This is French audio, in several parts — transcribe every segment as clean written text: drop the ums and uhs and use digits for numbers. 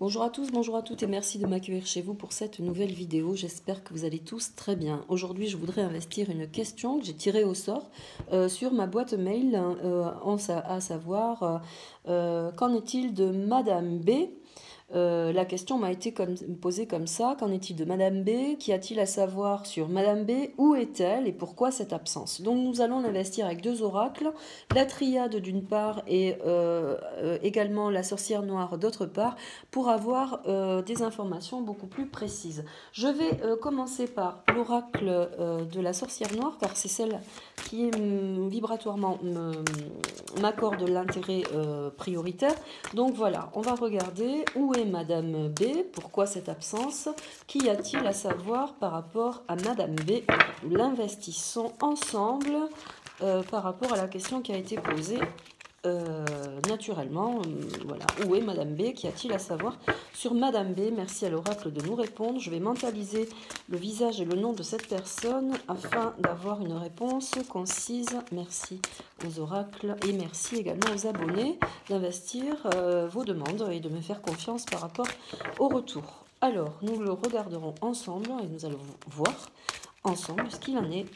Bonjour à tous, bonjour à toutes et merci de m'accueillir chez vous pour cette nouvelle vidéo. J'espère que vous allez tous très bien. Aujourd'hui, je voudrais investir une question que j'ai tirée au sort sur ma boîte mail, à savoir qu'en est-il de Madame B? La question m'a été posée comme ça. Qu'en est-il de Madame B? Qu'y a-t-il à savoir sur Madame B? Où est-elle et pourquoi cette absence? Donc nous allons l'investir avec deux oracles, la triade d'une part et également la sorcière noire d'autre part, pour avoir des informations beaucoup plus précises. Je vais commencer par l'oracle de la sorcière noire, car c'est celle qui vibratoirement m'accorde l'intérêt prioritaire. Donc voilà, on va regarder où est Madame B, pourquoi cette absence, qu'y a-t-il à savoir par rapport à Madame B. Nous l'investissons ensemble par rapport à la question qui a été posée. Naturellement, voilà, où est Madame B? Qu'y a-t-il à savoir sur Madame B? Merci à l'oracle de nous répondre. Je vais mentaliser le visage et le nom de cette personne afin d'avoir une réponse concise. Merci aux oracles et merci également aux abonnés d'investir vos demandes et de me faire confiance par rapport au retour. Alors, nous le regarderons ensemble et nous allons voir ensemble ce qu'il en est.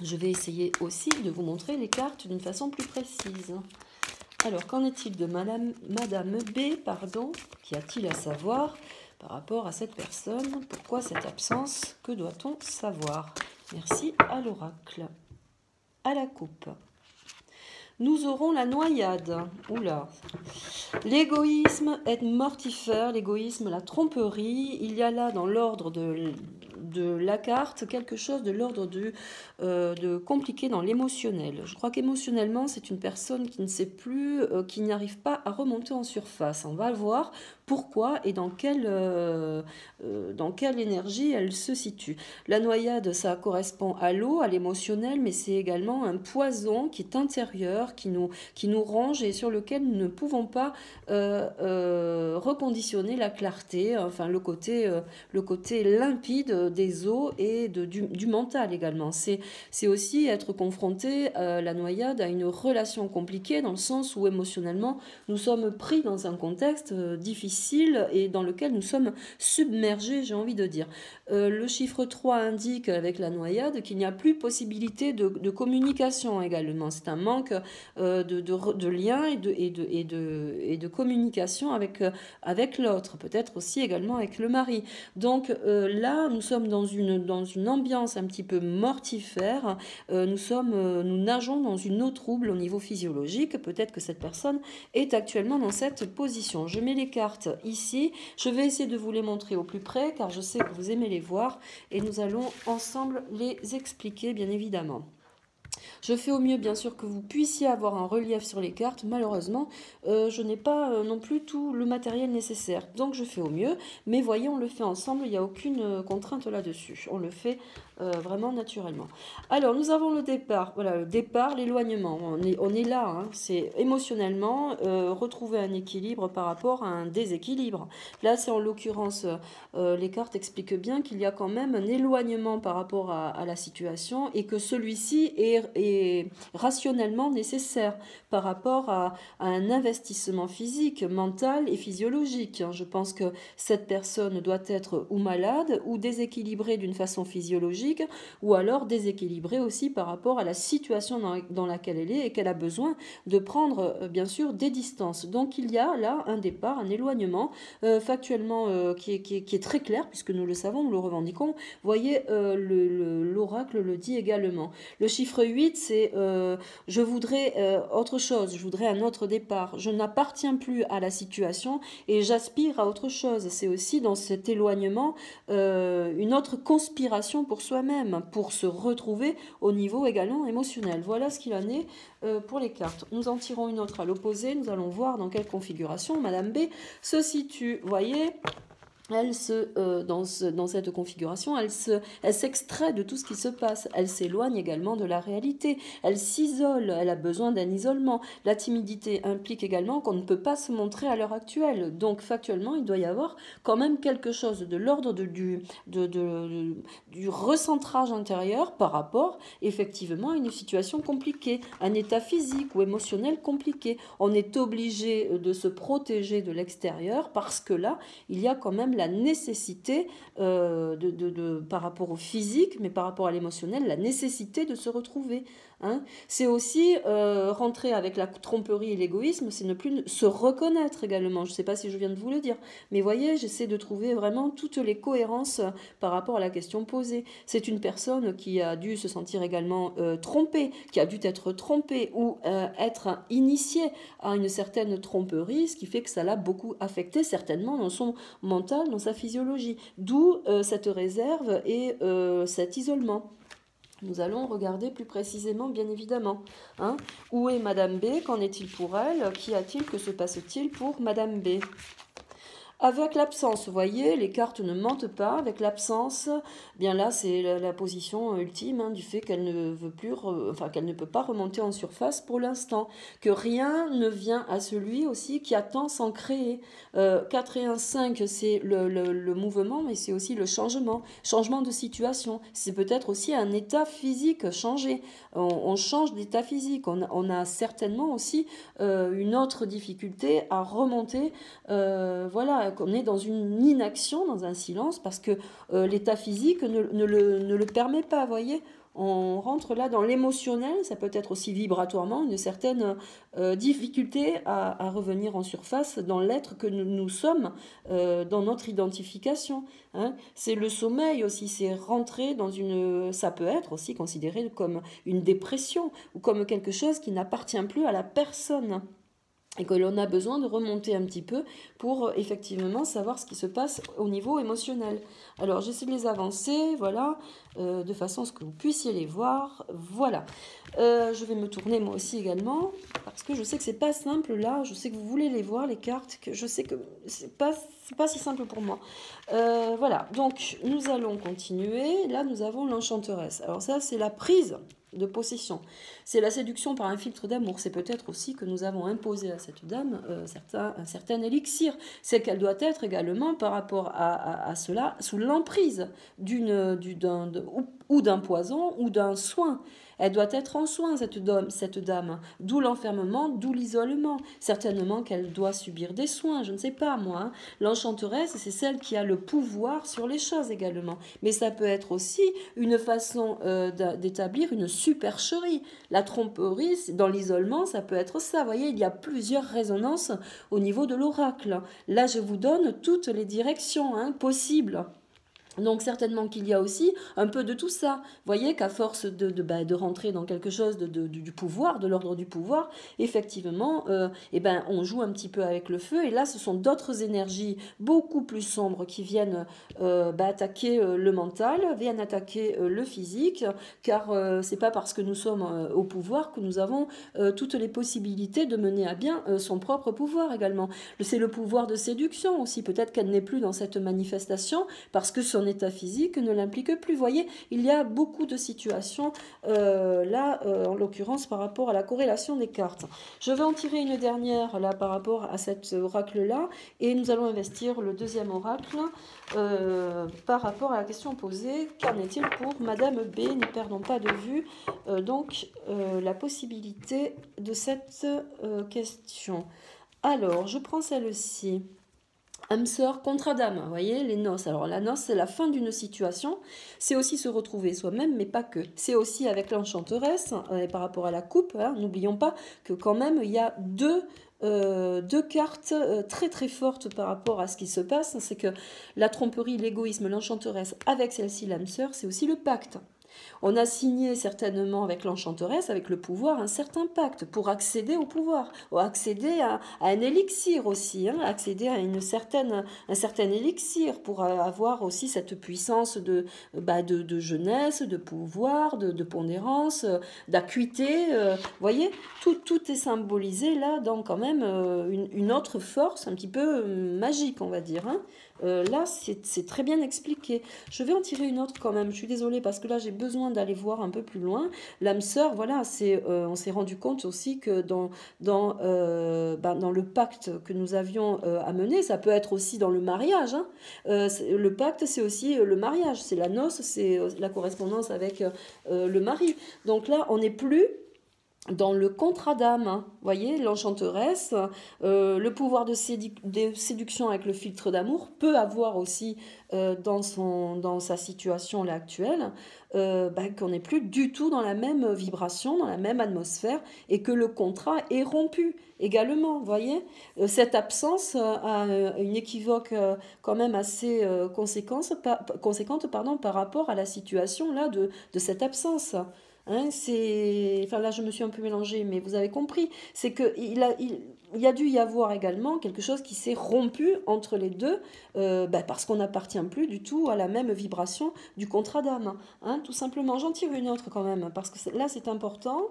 Je vais essayer aussi de vous montrer les cartes d'une façon plus précise. Alors, qu'en est-il de Madame B, pardon? Qu'y a-t-il à savoir par rapport à cette personne? Pourquoi cette absence? Que doit-on savoir? Merci à l'oracle. À la coupe. Nous aurons la noyade. Oula. L'égoïsme est mortifère, l'égoïsme, la tromperie. Il y a là dans l'ordre de la carte quelque chose de l'ordre de compliqué dans l'émotionnel. Je crois qu'émotionnellement, c'est une personne qui ne sait plus, qui n'arrive pas à remonter en surface. On va voir pourquoi et dans quelle énergie elle se situe. La noyade, ça correspond à l'eau, à l'émotionnel, mais c'est également un poison qui est intérieur, qui nous ronge et sur lequel nous ne pouvons pas reconditionner la clarté, enfin le côté limpide des eaux et du mental également. C'est aussi être confronté, la noyade, à une relation compliquée dans le sens où émotionnellement nous sommes pris dans un contexte difficile et dans lequel nous sommes submergés, j'ai envie de dire. Le chiffre 3 indique avec la noyade qu'il n'y a plus possibilité de communication également. C'est un manque de lien et de communication avec l'autre, peut-être aussi également avec le mari. Donc là, nous sommes dans une ambiance un petit peu mortifère. Nous nageons dans une eau trouble au niveau physiologique. Peut-être que cette personne est actuellement dans cette position. Je mets les cartes ici. Je vais essayer de vous les montrer au plus près car je sais que vous aimez les voir et nous allons ensemble les expliquer bien évidemment. Je fais au mieux, bien sûr, que vous puissiez avoir un relief sur les cartes. Malheureusement, je n'ai pas non plus tout le matériel nécessaire. Donc, je fais au mieux. Mais voyez, on le fait ensemble. Il n'y a aucune contrainte là-dessus. On le fait vraiment naturellement. Alors, nous avons le départ. Voilà, le départ, l'éloignement. On est là. Hein. C'est émotionnellement retrouver un équilibre par rapport à un déséquilibre. Là, c'est en l'occurrence, les cartes expliquent bien qu'il y a quand même un éloignement par rapport à la situation et que celui-ci est rationnellement nécessaire par rapport à un investissement physique, mental et physiologique. Je pense que cette personne doit être ou malade ou déséquilibrée d'une façon physiologique ou alors déséquilibrée aussi par rapport à la situation dans laquelle elle est et qu'elle a besoin de prendre bien sûr des distances. Donc il y a là un départ, un éloignement factuellement qui est très clair puisque nous le savons, nous le revendiquons. Vous voyez, l'oracle le dit également. Le chiffre 8, c'est je voudrais autre chose, je voudrais un autre départ. Je n'appartiens plus à la situation et j'aspire à autre chose. C'est aussi dans cet éloignement une autre conspiration pour soi-même, pour se retrouver au niveau également émotionnel. Voilà ce qu'il en est pour les cartes. Nous en tirons une autre à l'opposé. Nous allons voir dans quelle configuration Madame B se situe. Voyez, dans cette configuration, elle s'extrait de tout ce qui se passe. Elle s'éloigne également de la réalité. Elle s'isole. Elle a besoin d'un isolement. La timidité implique également qu'on ne peut pas se montrer à l'heure actuelle. Donc, factuellement, il doit y avoir quand même quelque chose de l'ordre du recentrage intérieur par rapport, effectivement, à une situation compliquée, un état physique ou émotionnel compliqué. On est obligé de se protéger de l'extérieur parce que là, il y a quand même la nécessité, par rapport au physique, mais par rapport à l'émotionnel, la nécessité de se retrouver. Hein. C'est aussi rentrer avec la tromperie et l'égoïsme, c'est ne plus se reconnaître également. Je ne sais pas si je viens de vous le dire, mais voyez, j'essaie de trouver vraiment toutes les cohérences par rapport à la question posée. C'est une personne qui a dû se sentir également trompée, qui a dû être trompée ou être initiée à une certaine tromperie, ce qui fait que ça l'a beaucoup affecté certainement dans son mental, dans sa physiologie. D'où cette réserve et cet isolement. Nous allons regarder plus précisément, bien évidemment. Hein. Où est Madame B? Qu'en est-il pour elle? Qu'y a-t-il? Que se passe-t-il pour Madame B? Avec l'absence, vous voyez, les cartes ne mentent pas. Avec l'absence, bien là, c'est la position ultime du fait qu'elle ne veut plus, qu'elle ne peut pas remonter en surface pour l'instant. Que rien ne vient à celui aussi qui attend sans créer. 4 et 1, 5, c'est le mouvement, mais c'est aussi le changement. Changement de situation. C'est peut-être aussi un état physique changé. On change d'état physique. On a certainement aussi une autre difficulté à remonter. Voilà, qu'on est dans une inaction, dans un silence, parce que l'état physique ne le permet pas, vous voyez. On rentre là dans l'émotionnel, ça peut être aussi vibratoirement une certaine difficulté à revenir en surface dans l'être que nous sommes, dans notre identification. Hein. C'est le sommeil aussi, c'est rentrer dans une... Ça peut être aussi considéré comme une dépression ou comme quelque chose qui n'appartient plus à la personne. Et que l'on a besoin de remonter un petit peu pour effectivement savoir ce qui se passe au niveau émotionnel. Alors j'essaie de les avancer, voilà, de façon à ce que vous puissiez les voir. Voilà. Je vais me tourner moi aussi également, parce que je sais que c'est pas simple là, je sais que vous voulez les voir, les cartes, que je sais que c'est pas si simple pour moi. Voilà, donc nous allons continuer. Là, nous avons l'enchanteresse. Alors ça, c'est la prise de possession. C'est la séduction par un filtre d'amour. C'est peut-être aussi que nous avons imposé à cette dame un certain élixir. C'est qu'elle doit être également, par rapport à cela, sous l'emprise ou d'un poison ou d'un soin. Elle doit être en soin, cette dame. D'où l'enfermement, d'où l'isolement. Certainement qu'elle doit subir des soins, je ne sais pas moi. Hein. L'enchanteresse, c'est celle qui a le pouvoir sur les choses également. Mais ça peut être aussi une façon d'établir une supercherie. La tromperie, dans l'isolement, ça peut être ça. Vous voyez, il y a plusieurs résonances au niveau de l'oracle. Là, je vous donne toutes les directions possibles. Donc certainement qu'il y a aussi un peu de tout ça. Vous voyez qu'à force de rentrer dans quelque chose du pouvoir, de l'ordre du pouvoir, effectivement, on joue un petit peu avec le feu. Et là, ce sont d'autres énergies beaucoup plus sombres qui viennent attaquer le mental, viennent attaquer le physique, car c'est pas parce que nous sommes au pouvoir que nous avons toutes les possibilités de mener à bien son propre pouvoir également. C'est le pouvoir de séduction aussi. Peut-être qu'elle n'est plus dans cette manifestation parce que son état physique ne l'implique plus. Vous voyez, il y a beaucoup de situations là, en l'occurrence par rapport à la corrélation des cartes. Je vais en tirer une dernière là par rapport à cet oracle-là et nous allons investir le deuxième oracle par rapport à la question posée. Qu'en est-il pour Madame B? Ne perdons pas de vue la possibilité de cette question. Alors, je prends celle-ci. Âme sœur contre Adam, vous voyez, les noces. Alors la noce, c'est la fin d'une situation, c'est aussi se retrouver soi-même, mais pas que. C'est aussi avec l'enchanteresse, par rapport à la coupe, n'oublions pas que quand même, il y a deux cartes très très fortes par rapport à ce qui se passe. C'est que la tromperie, l'égoïsme, l'enchanteresse, avec celle-ci, l'âme sœur, c'est aussi le pacte. On a signé certainement avec l'enchanteresse, avec le pouvoir, un certain pacte pour accéder au pouvoir, ou accéder à un élixir aussi, hein, accéder à un certain élixir pour avoir aussi cette puissance de jeunesse, de pouvoir, de pondérance, d'acuité. Voyez, tout est symbolisé là dans quand même une autre force un petit peu magique, on va dire. Hein. Là, c'est très bien expliqué. Je vais en tirer une autre quand même. Je suis désolée parce que là, j'ai besoin d'aller voir un peu plus loin. L'âme sœur, voilà, on s'est rendu compte aussi que dans le pacte que nous avions à mener, ça peut être aussi dans le mariage. Hein. Le pacte, c'est aussi le mariage. C'est la noce, c'est la correspondance avec le mari. Donc là, on n'est plus dans le contrat d'âme, hein. Voyez, l'enchanteresse, le pouvoir de séduction avec le filtre d'amour peut avoir aussi dans sa situation là actuelle, qu'on n'est plus du tout dans la même vibration, dans la même atmosphère, et que le contrat est rompu également. Voyez, cette absence a une équivoque quand même assez conséquente par rapport à la situation là de cette absence. Hein, enfin là, je me suis un peu mélangée, mais vous avez compris. C'est qu'il y a dû y avoir également quelque chose qui s'est rompu entre les deux, parce qu'on n'appartient plus du tout à la même vibration du contrat d'âme. Hein, tout simplement, j'en tire une autre quand même, parce que là, c'est important.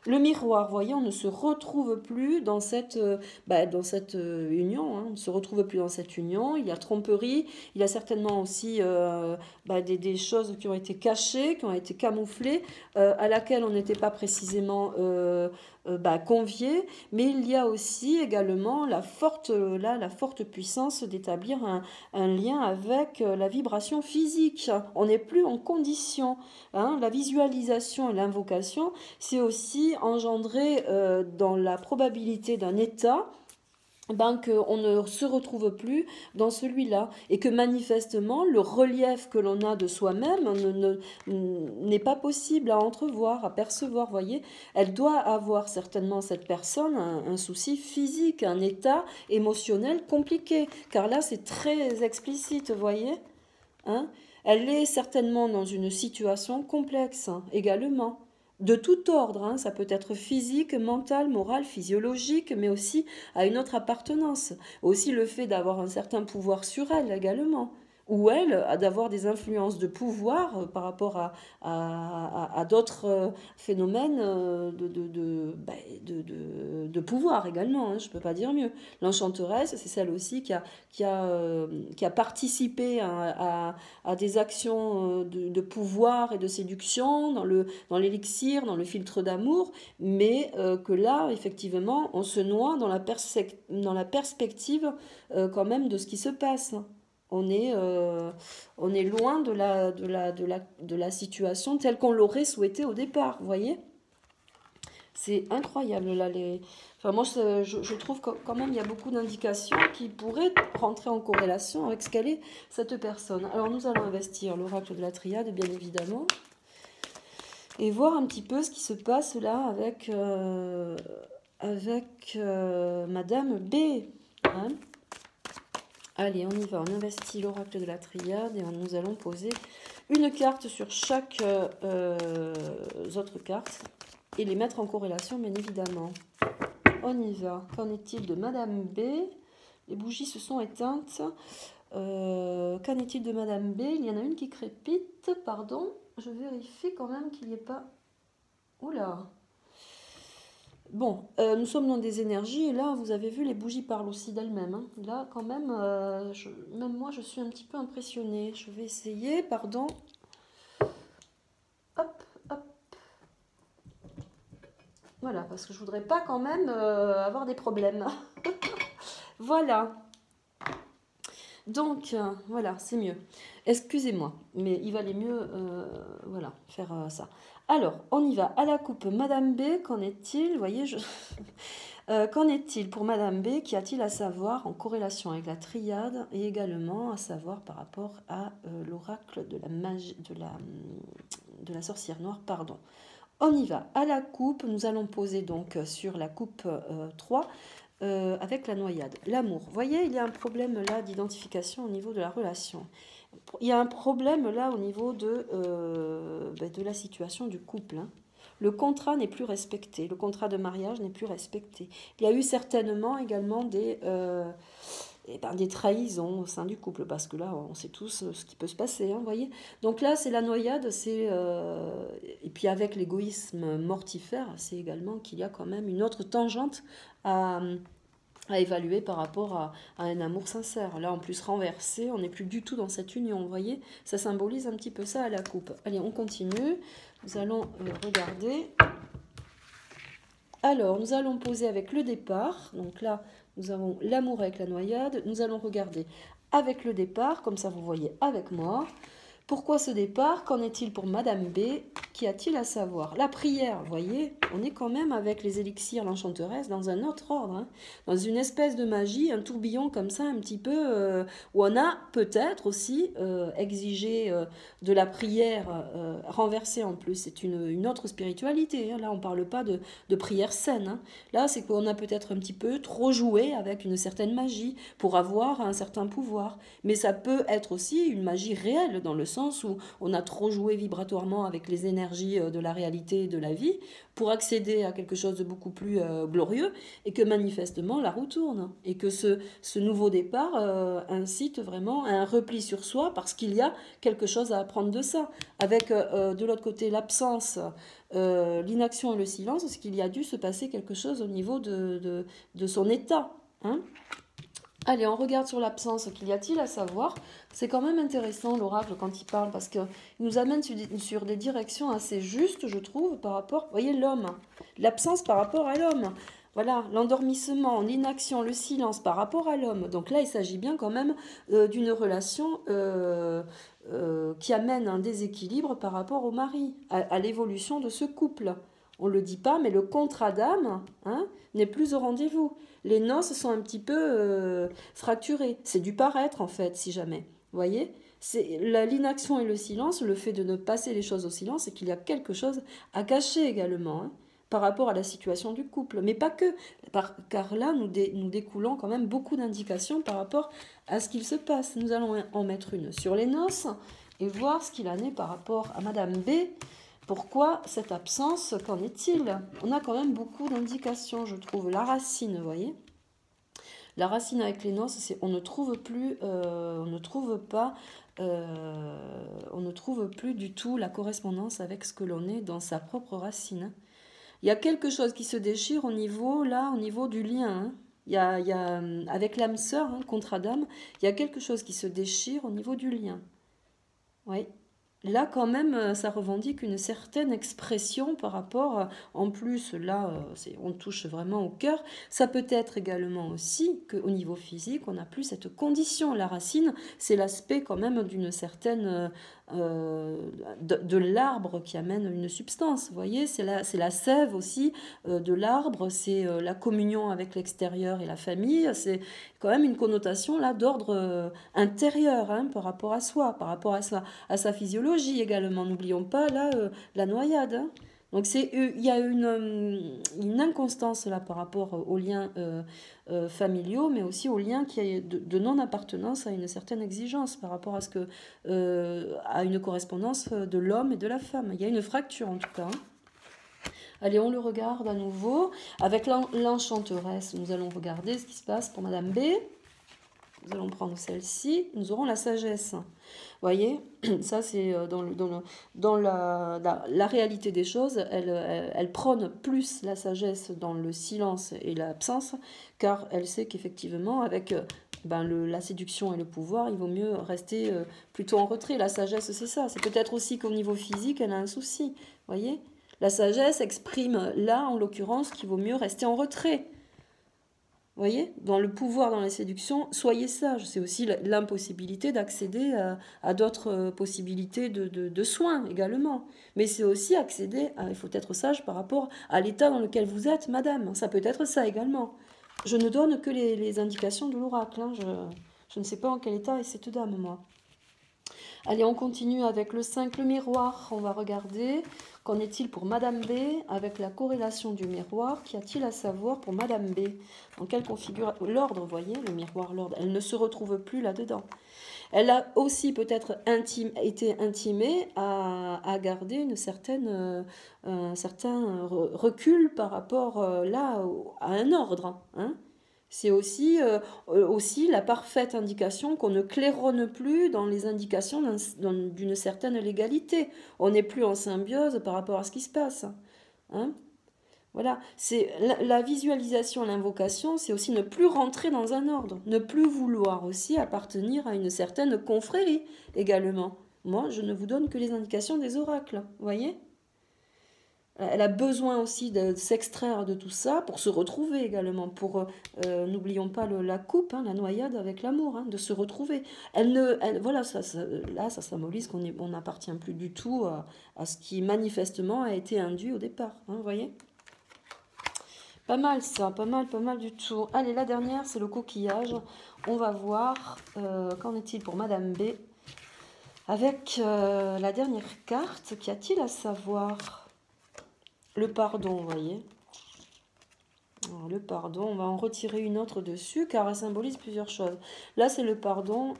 Le miroir, voyez, on ne se retrouve plus dans cette union. Hein, on ne se retrouve plus dans cette union. Il y a tromperie, il y a certainement aussi des choses qui ont été cachées, qui ont été camouflées, à laquelle on n'était pas précisément convié, mais il y a aussi également la forte puissance d'établir un lien avec la vibration physique. On n'est plus en condition. Hein. La visualisation et l'invocation, c'est aussi engendré dans la probabilité d'un état qu'on ne se retrouve plus dans celui-là et que manifestement le relief que l'on a de soi-même n'est pas possible à entrevoir, à percevoir, voyez. Elle doit avoir certainement cette personne un souci physique, un état émotionnel compliqué, car là c'est très explicite, voyez. Hein. Elle est certainement dans une situation complexe également. De tout ordre, hein, ça peut être physique, mental, moral, physiologique, mais aussi à une autre appartenance. Aussi le fait d'avoir un certain pouvoir sur elle également. Ou elle, d'avoir des influences de pouvoir par rapport à d'autres phénomènes de pouvoir également, hein, je ne peux pas dire mieux. L'enchanteresse, c'est celle aussi qui a participé à des actions de pouvoir et de séduction dans l'élixir, dans le filtre d'amour, mais que là, effectivement, on se noie dans la perspective quand même de ce qui se passe. On est loin de la situation telle qu'on l'aurait souhaité au départ, vous voyez. C'est incroyable là. Enfin, moi, je trouve que quand même il y a beaucoup d'indications qui pourraient rentrer en corrélation avec ce qu'elle est, cette personne. Alors nous allons investir l'oracle de la triade, bien évidemment, et voir un petit peu ce qui se passe là avec Madame B. Hein. Allez, on y va, on investit l'oracle de la triade et nous allons poser une carte sur chaque autre carte et les mettre en corrélation, bien évidemment. On y va. Qu'en est-il de Madame B? Les bougies se sont éteintes. Qu'en est-il de Madame B? Il y en a une qui crépite, pardon. Je vérifie quand même qu'il n'y ait pas... Oula! Bon, nous sommes dans des énergies et là, vous avez vu, les bougies parlent aussi d'elles-mêmes. Hein. Là, quand même, même moi, je suis un petit peu impressionnée. Je vais essayer, pardon. Hop, hop. Voilà, parce que je voudrais pas quand même avoir des problèmes. Voilà. Donc, voilà, c'est mieux. Excusez-moi, mais il valait mieux voilà, faire ça. Alors, on y va. À la coupe, Madame B, qu'en est-il? Vous voyez, qu'en est-il pour Madame B? Qu'y a-t-il à savoir en corrélation avec la triade et également à savoir par rapport à l'oracle de la magie, de la sorcière noire, pardon. On y va. À la coupe, nous allons poser donc sur la coupe 3 avec la noyade. L'amour. Vous voyez, il y a un problème là d'identification au niveau de la relation. Il y a un problème là au niveau de la situation du couple. Hein. Le contrat n'est plus respecté, le contrat de mariage n'est plus respecté. Il y a eu certainement également des trahisons au sein du couple, parce que là, on sait tous ce qui peut se passer, hein, vous voyez. Donc là, c'est la noyade, et puis avec l'égoïsme mortifère, c'est également qu'il y a quand même une autre tangente à évaluer par rapport à un amour sincère. Là, en plus, renversé, on n'est plus du tout dans cette union, vous voyez. Ça symbolise un petit peu ça à la coupe. Allez, on continue. Nous allons regarder. Alors, nous allons poser avec le départ. Donc là, nous avons l'amour avec la noyade. Nous allons regarder avec le départ, comme ça vous voyez avec moi. Pourquoi ce départ? Qu'en est-il pour Madame B? Qu'y a-t-il à savoir? La prière, vous voyez, on est quand même avec les élixirs, l'enchanteresse, dans un autre ordre, hein, dans une espèce de magie, un tourbillon comme ça, un petit peu, où on a peut-être aussi exigé de la prière renversée en plus. C'est une autre spiritualité, hein. Là, on ne parle pas de prière saine. Hein. Là, c'est qu'on a peut-être un petit peu trop joué avec une certaine magie pour avoir un certain pouvoir. Mais ça peut être aussi une magie réelle, dans le sens où on a trop joué vibratoirement avec les énergies de la réalité et de la vie pour accéder à quelque chose de beaucoup plus glorieux, et que manifestement la roue tourne, et que ce nouveau départ incite vraiment à un repli sur soi, parce qu'il y a quelque chose à apprendre de ça. Avec de l'autre côté l'absence, l'inaction et le silence, est-ce qu'il y a dû se passer quelque chose au niveau de son état, hein? Allez, on regarde sur l'absence, qu'il y a-t-il à savoir? C'est quand même intéressant l'oracle quand il parle, parce qu'il nous amène sur des directions assez justes, je trouve, par rapport, vous voyez, l'homme, l'absence par rapport à l'homme. Voilà, l'endormissement, l'inaction, le silence par rapport à l'homme. Donc là, il s'agit bien quand même d'une relation qui amène un déséquilibre par rapport au mari, à l'évolution de ce couple. On ne le dit pas, mais le contrat d'âme, hein, n'est plus au rendez-vous. Les noces sont un petit peu fracturées. C'est du paraître, en fait, si jamais. Vous voyez? C'est l'inaction et le silence, le fait de ne passer les choses au silence, c'est qu'il y a quelque chose à cacher également, hein, par rapport à la situation du couple. Mais pas que, car là, nous découlons quand même beaucoup d'indications par rapport à ce qu'il se passe. Nous allons en mettre une sur les noces et voir ce qu'il en est par rapport à Madame B. Pourquoi cette absence? Qu'en est-il? On a quand même beaucoup d'indications, je trouve. La racine, vous voyez? La racine avec les noces, c'est on ne trouve plus, on ne trouve pas, on ne trouve plus du tout la correspondance avec ce que l'on est dans sa propre racine. Il y a quelque chose qui se déchire au niveau du lien. Hein. Il y a, avec l'âme sœur, hein, contrat d'âme, il y a quelque chose qui se déchire au niveau du lien. Oui. Là, quand même, ça revendique une certaine expression par rapport, en plus, là, on touche vraiment au cœur. Ça peut être également aussi qu'au niveau physique, on n'a plus cette condition. La racine, c'est l'aspect quand même d'une certaine... de l'arbre qui amène une substance, vous voyez, c'est la sève aussi de l'arbre, c'est la communion avec l'extérieur et la famille, c'est quand même une connotation là d'ordre intérieur, hein, par rapport à soi, par rapport à sa physiologie également. N'oublions pas là la noyade. Hein. Donc il y a une inconstance là par rapport aux liens familiaux, mais aussi aux liens qui est de non-appartenance à une certaine exigence par rapport à ce que à une correspondance de l'homme et de la femme. Il y a une fracture en tout cas. Hein. Allez, on le regarde à nouveau. Avec l'enchanteresse, nous allons regarder ce qui se passe pour Madame B. Nous allons prendre celle-ci. Nous aurons la sagesse. Vous voyez, ça c'est dans la réalité des choses. Elle prône plus la sagesse dans le silence et l'absence, car elle sait qu'effectivement, avec la séduction et le pouvoir, il vaut mieux rester plutôt en retrait. La sagesse, c'est ça. C'est peut-être aussi qu'au niveau physique, elle a un souci. Vous voyez ? La sagesse exprime là, en l'occurrence, qu'il vaut mieux rester en retrait. Vous voyez, dans le pouvoir, dans la séduction, soyez sage. C'est aussi l'impossibilité d'accéder à d'autres possibilités de soins également. Mais c'est aussi accéder à, il faut être sage par rapport à l'état dans lequel vous êtes, madame. Ça peut être ça également. Je ne donne que les indications de l'oracle. Hein. Je ne sais pas en quel état est cette dame, moi. Allez, on continue avec le 5, le miroir. On va regarder qu'en est-il pour Madame B avec la corrélation du miroir. Qu'y a-t-il à savoir pour Madame B? Dans quelle configuration? L'ordre, vous voyez, le miroir, l'ordre. Elle ne se retrouve plus là-dedans. Elle a aussi peut-être été intimée à garder un certain recul par rapport là à un ordre. Hein. C'est aussi la parfaite indication qu'on ne claironne plus dans les indications d'une certaine légalité. On n'est plus en symbiose par rapport à ce qui se passe. Hein. Voilà, c'est la visualisation, l'invocation, c'est aussi ne plus rentrer dans un ordre, ne plus vouloir aussi appartenir à une certaine confrérie également. Moi, je ne vous donne que les indications des oracles, vous voyez? Elle a besoin aussi de s'extraire de tout ça pour se retrouver également, n'oublions pas la coupe, hein, la noyade avec l'amour, hein, de se retrouver. Voilà, là, ça symbolise qu'on n'appartient plus du tout à ce qui manifestement a été induit au départ, hein, vous voyez? Pas mal ça, pas mal du tout. Allez, la dernière, c'est le coquillage. On va voir qu'en est-il pour Madame B. Avec la dernière carte, qu'y a-t-il à savoir? Le pardon, vous voyez. Alors, le pardon, on va en retirer une autre dessus car elle symbolise plusieurs choses. Là, c'est le pardon.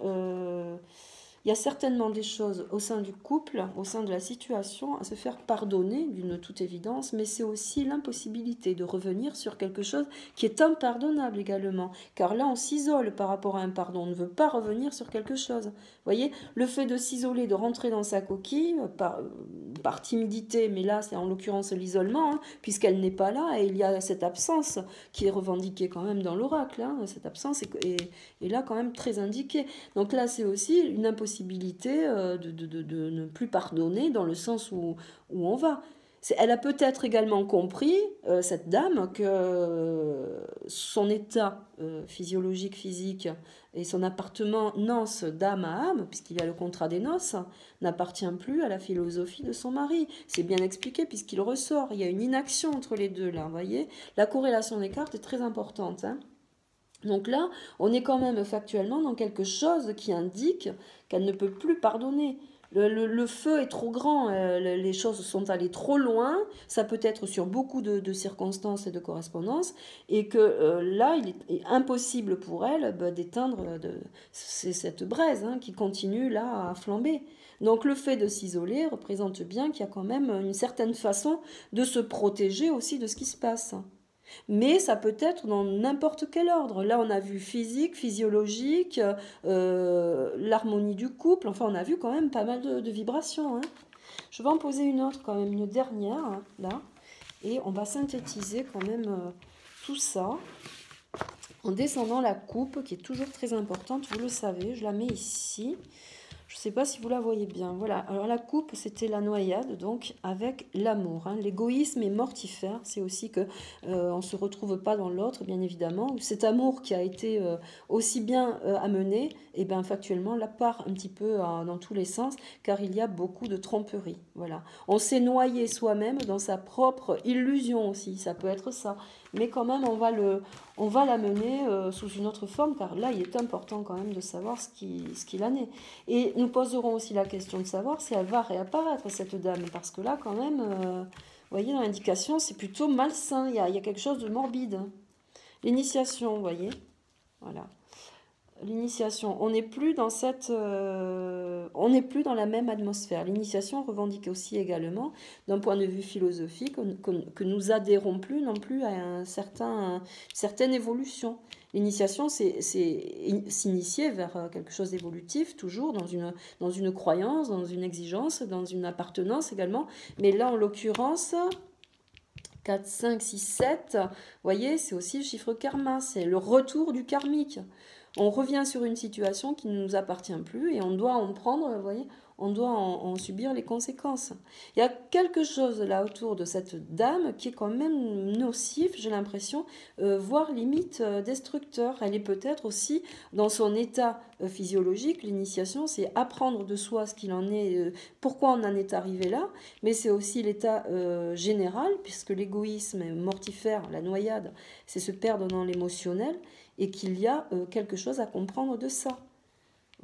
Il y a certainement des choses au sein du couple, au sein de la situation, à se faire pardonner d'une toute évidence, mais c'est aussi l'impossibilité de revenir sur quelque chose qui est impardonnable également. Car là, on s'isole par rapport à un pardon, on ne veut pas revenir sur quelque chose. Vous voyez, le fait de s'isoler, de rentrer dans sa coquille, par timidité, mais là, c'est en l'occurrence l'isolement, hein, puisqu'elle n'est pas là, et il y a cette absence qui est revendiquée quand même dans l'oracle. Hein, cette absence est là quand même très indiquée. Donc là, c'est aussi une impossibilité de ne plus pardonner dans le sens où on va. Elle a peut-être également compris, cette dame, que son état physiologique, physique et son appartenance d'âme à âme, puisqu'il y a le contrat des noces, n'appartient plus à la philosophie de son mari. C'est bien expliqué puisqu'il ressort. Il y a une inaction entre les deux, là, vous voyez. La corrélation des cartes est très importante, hein. Donc là, on est quand même factuellement dans quelque chose qui indique qu'elle ne peut plus pardonner. Le feu est trop grand, les choses sont allées trop loin, ça peut être sur beaucoup de circonstances et de correspondances, et que là, il est impossible pour elle d'éteindre cette braise, hein, qui continue là à flamber. Donc le fait de s'isoler représente bien qu'il y a quand même une certaine façon de se protéger aussi de ce qui se passe. Mais ça peut être dans n'importe quel ordre. Là, on a vu physique, physiologique, l'harmonie du couple. Enfin, on a vu quand même pas mal de vibrations. Hein. Je vais en poser une autre, quand même, une dernière, hein, là. Et on va synthétiser quand même tout ça en descendant la coupe, qui est toujours très importante. Vous le savez, je la mets ici. Je ne sais pas si vous la voyez bien. Voilà. Alors la coupe, c'était la noyade, donc avec l'amour. Hein. L'égoïsme est mortifère. C'est aussi que on ne se retrouve pas dans l'autre, bien évidemment. Cet amour qui a été aussi bien amené, et bien factuellement, la part un petit peu dans tous les sens, car il y a beaucoup de tromperie. Voilà. On s'est noyé soi-même dans sa propre illusion aussi. Ça peut être ça. Mais quand même, on va l'amener sous une autre forme, car là, il est important quand même de savoir ce qu'il en est. Et nous poserons aussi la question de savoir si elle va réapparaître, cette dame, parce que là, quand même, vous voyez, dans l'indication, c'est plutôt malsain, il y a quelque chose de morbide. L'initiation, vous voyez, voilà. L'initiation, on n'est plus dans on n'est plus dans la même atmosphère. L'initiation revendique aussi également, d'un point de vue philosophique, que nous adhérons plus non plus à une certaine évolution. L'initiation, c'est s'initier vers quelque chose d'évolutif, toujours dans une croyance, dans une exigence, dans une appartenance également. Mais là, en l'occurrence, 4, 5, 6, 7, vous voyez, c'est aussi le chiffre karma, c'est le retour du karmique. On revient sur une situation qui ne nous appartient plus et on doit en prendre, vous voyez, on doit en subir les conséquences. Il y a quelque chose là autour de cette dame qui est quand même nocif, j'ai l'impression, voire limite destructeur. Elle est peut-être aussi dans son état physiologique. L'initiation, c'est apprendre de soi ce qu'il en est, pourquoi on en est arrivé là, mais c'est aussi l'état général, puisque l'égoïsme est mortifère, la noyade, c'est se perdre dans l'émotionnel, et qu'il y a quelque chose à comprendre de ça.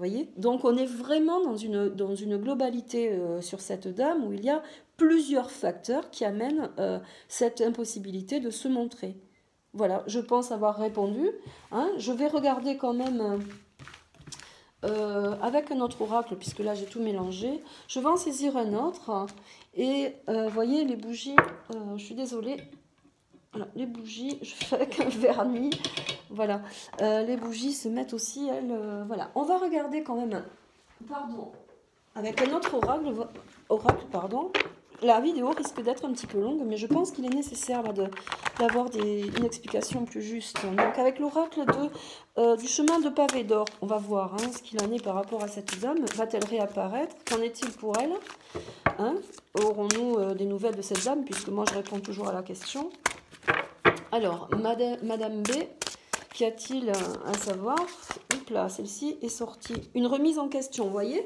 Voyez? Donc on est vraiment dans une globalité sur cette dame où il y a plusieurs facteurs qui amènent cette impossibilité de se montrer. Voilà, je pense avoir répondu. Hein. Je vais regarder quand même avec un autre oracle, puisque là j'ai tout mélangé. Je vais en saisir un autre. Et voyez, les bougies, je suis désolée. Voilà, les bougies, je fais avec un vernis. Voilà, les bougies se mettent aussi, elles... voilà, on va regarder quand même, pardon, avec un autre oracle, pardon. La vidéo risque d'être un petit peu longue, mais je pense qu'il est nécessaire d'avoir une explication plus juste. Donc avec l'oracle du chemin de pavé d'or, on va voir hein, ce qu'il en est par rapport à cette dame. Va-t-elle réapparaître? Qu'en est-il pour elle hein? Aurons-nous des nouvelles de cette dame? Puisque moi je réponds toujours à la question. Alors, Madame B, qu'y a-t-il à savoir? Hop là, celle-ci est sortie. Une remise en question, vous voyez?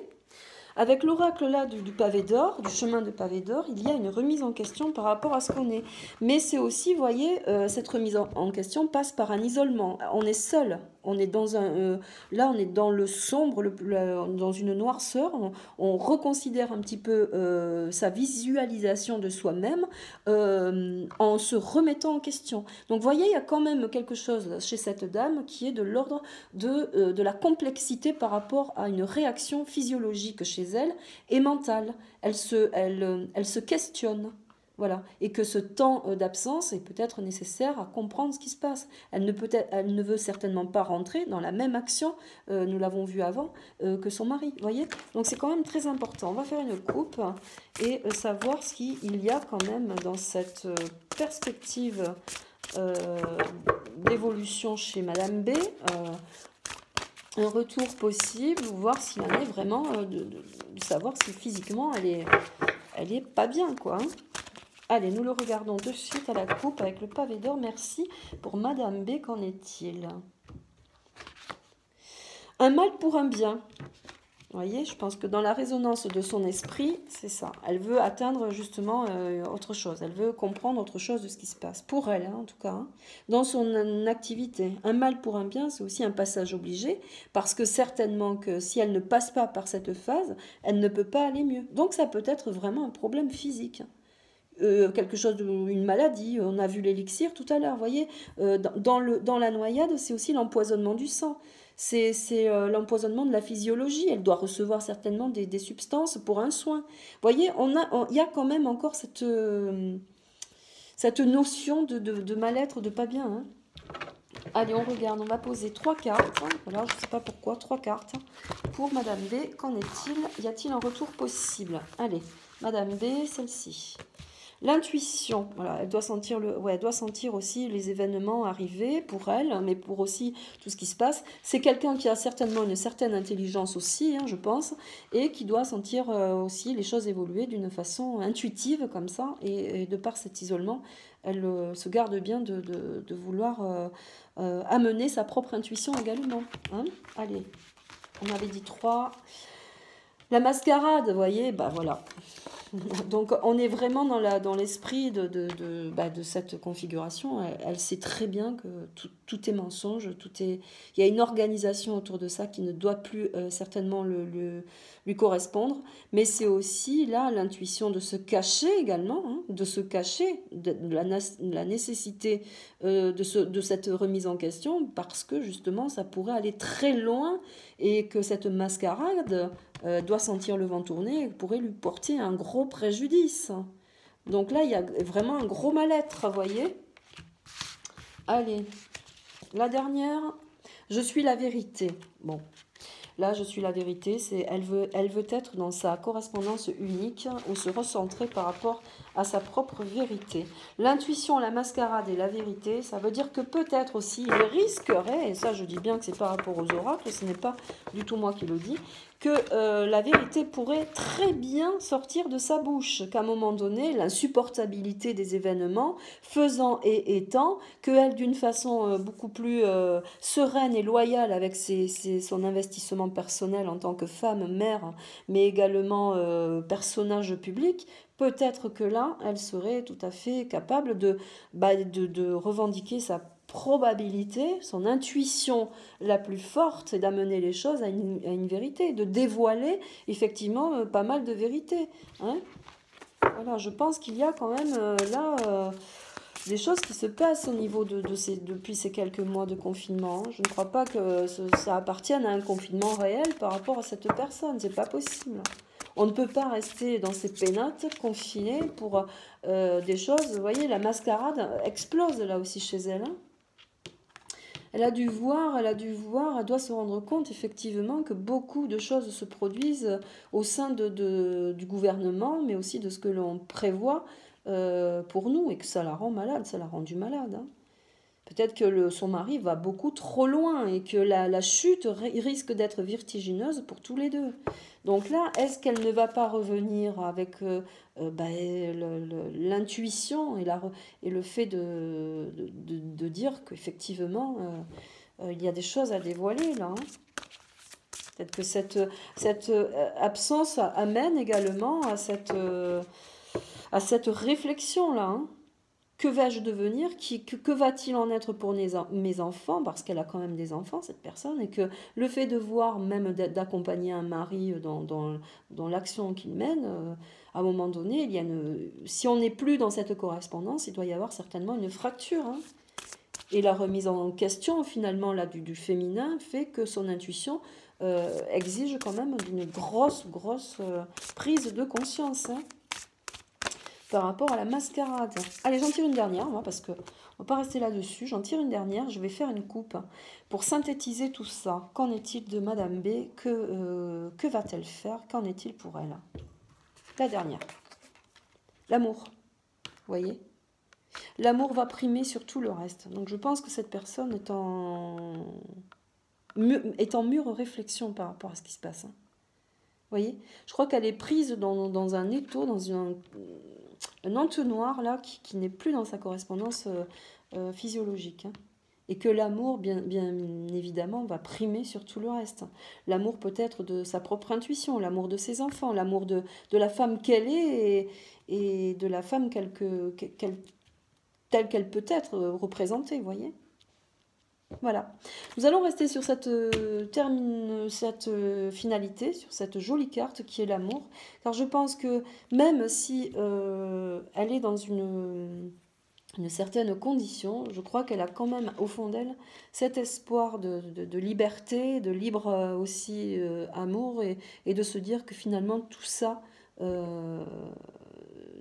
Avec l'oracle là du pavé d'or, du chemin de pavé d'or, il y a une remise en question par rapport à ce qu'on est. Mais c'est aussi, vous voyez, cette remise en question passe par un isolement. On est seul. On est dans là, on est dans le sombre, dans une noirceur. On reconsidère un petit peu sa visualisation de soi-même en se remettant en question. Donc, vous voyez, il y a quand même quelque chose chez cette dame qui est de l'ordre de la complexité par rapport à une réaction physiologique chez elle et mentale. Elle se questionne. Voilà. Et que ce temps d'absence est peut-être nécessaire à comprendre ce qui se passe. Elle ne veut certainement pas rentrer dans la même action, nous l'avons vu avant, que son mari. Voyez. Donc c'est quand même très important. On va faire une coupe et savoir ce qu'il y a quand même dans cette perspective d'évolution chez Madame B. Un retour possible, voir s'il en est vraiment, de savoir si physiquement elle est pas bien, quoi. Hein. Allez, nous le regardons de suite à la coupe avec le pavé d'or. Merci pour Madame B. Qu'en est-il? Un mal pour un bien. Vous voyez, je pense que dans la résonance de son esprit, c'est ça. Elle veut atteindre justement autre chose. Elle veut comprendre autre chose de ce qui se passe. Pour elle, hein, en tout cas. Hein, dans son activité. Un mal pour un bien, c'est aussi un passage obligé. Parce que certainement que si elle ne passe pas par cette phase, elle ne peut pas aller mieux. Donc ça peut être vraiment un problème physique. Quelque chose, une maladie. On a vu l'élixir tout à l'heure. Vous voyez, dans la noyade, c'est aussi l'empoisonnement du sang. C'est l'empoisonnement de la physiologie. Elle doit recevoir certainement des substances pour un soin. Vous voyez, il y a quand même encore cette notion de mal-être, de pas bien. Hein. Allez, on regarde. On va poser 3 cartes. Voilà, je ne sais pas pourquoi. 3 cartes. Pour Madame B, qu'en est-il? Y a-t-il un retour possible? Allez, Madame B, celle-ci. L'intuition, voilà, elle doit sentir elle doit sentir aussi les événements arriver pour elle, mais pour aussi tout ce qui se passe. C'est quelqu'un qui a certainement une certaine intelligence aussi, hein, je pense, et qui doit sentir aussi les choses évoluer d'une façon intuitive comme ça, et de par cet isolement, elle se garde bien de vouloir amener sa propre intuition également. Hein. Allez, on avait dit 3. La mascarade, vous voyez, bah voilà. Donc on est vraiment dans l'esprit de cette configuration. Elle sait très bien que tout est mensonge, il y a une organisation autour de ça qui ne doit plus certainement lui correspondre. Mais c'est aussi là l'intuition de se cacher également, hein, de se cacher de la nécessité de cette remise en question, parce que justement ça pourrait aller très loin et que cette mascarade doit sentir le vent tourner et pourrait lui porter un gros préjudice. Donc là, il y a vraiment un gros mal-être, vous voyez. Allez, la dernière, je suis la vérité. Bon, là, je suis la vérité, elle veut être dans sa correspondance unique ou se recentrer par rapport à sa propre vérité. L'intuition, la mascarade et la vérité, ça veut dire que peut-être aussi, il risquerait, et ça je dis bien que c'est par rapport aux oracles, ce n'est pas du tout moi qui le dis, que la vérité pourrait très bien sortir de sa bouche, qu'à un moment donné, l'insupportabilité des événements faisant et étant, qu'elle, d'une façon beaucoup plus sereine et loyale avec son investissement personnel en tant que femme, mère, mais également personnage public, peut-être que là, elle serait tout à fait capable de revendiquer sa probabilité, son intuition la plus forte, c'est d'amener les choses à une vérité, de dévoiler effectivement pas mal de vérités. Hein. Voilà, je pense qu'il y a quand même là des choses qui se passent au niveau depuis ces quelques mois de confinement. Je ne crois pas que ça appartienne à un confinement réel par rapport à cette personne. C'est pas possible. On ne peut pas rester dans ces pénates confinés pour des choses. Vous voyez, la mascarade explose là aussi chez elle. Hein. Elle a dû voir, elle doit se rendre compte effectivement que beaucoup de choses se produisent au sein du gouvernement, mais aussi de ce que l'on prévoit pour nous, et que ça la rend malade, ça l'a rendue malade. Hein. Peut-être que son mari va beaucoup trop loin et que la chute risque d'être vertigineuse pour tous les deux. Donc là, est-ce qu'elle ne va pas revenir avec l'intuition et le fait de dire qu'effectivement, il y a des choses à dévoiler là. Hein. Peut-être que cette absence amène également à cette réflexion-là. Hein. Que vais-je devenir? Que va-t-il en être pour mes enfants? Parce qu'elle a quand même des enfants, cette personne, et que le fait de voir, même d'accompagner un mari dans l'action qu'il mène, à un moment donné, si on n'est plus dans cette correspondance, il doit y avoir certainement une fracture. Hein. Et la remise en question, finalement, là, du féminin, fait que son intuition exige quand même une grosse prise de conscience. Hein. Par rapport à la mascarade. Allez, j'en tire une dernière, moi, parce qu'on ne va pas rester là-dessus. J'en tire une dernière, je vais faire une coupe pour synthétiser tout ça. Qu'en est-il de Madame B? Que va-t-elle faire? Qu'en est-il pour elle? La dernière. L'amour. Vous voyez? L'amour va primer sur tout le reste. Donc je pense que cette personne est en mûre réflexion par rapport à ce qui se passe. Vous voyez? Je crois qu'elle est prise dans un étau, dans un entonnoir là qui n'est plus dans sa correspondance physiologique. Hein. Et que l'amour, bien évidemment, va primer sur tout le reste. L'amour peut-être de sa propre intuition, l'amour de ses enfants, l'amour de la femme qu'elle est et de la femme telle qu'elle peut être représentée, vous voyez. Voilà. Nous allons rester sur cette finalité, sur cette jolie carte qui est l'amour. Car je pense que même si elle est dans une certaine condition, je crois qu'elle a quand même au fond d'elle cet espoir de liberté, de libre aussi amour et de se dire que finalement tout ça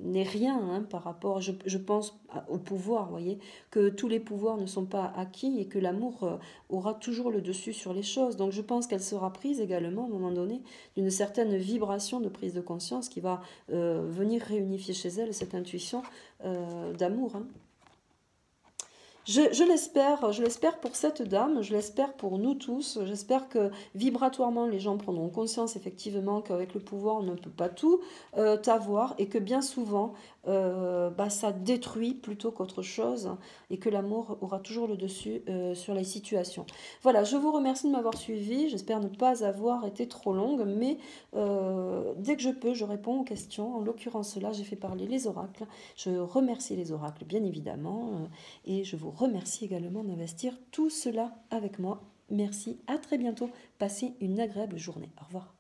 n'est rien hein, par rapport, je pense au pouvoir, vous voyez, que tous les pouvoirs ne sont pas acquis et que l'amour aura toujours le dessus sur les choses. Donc je pense qu'elle sera prise également à un moment donné d'une certaine vibration de prise de conscience qui va venir réunifier chez elle cette intuition d'amour. Hein. Je l'espère pour cette dame, je l'espère pour nous tous, j'espère que vibratoirement les gens prendront conscience effectivement qu'avec le pouvoir on ne peut pas tout avoir et que bien souvent ça détruit plutôt qu'autre chose et que l'amour aura toujours le dessus sur les situations. Voilà, je vous remercie de m'avoir suivi, j'espère ne pas avoir été trop longue, mais dès que je peux, je réponds aux questions. En l'occurrence là, j'ai fait parler les oracles, je remercie les oracles bien évidemment et je vous remercie également d'investir tout cela avec moi. Merci, à très bientôt. Passez une agréable journée. Au revoir.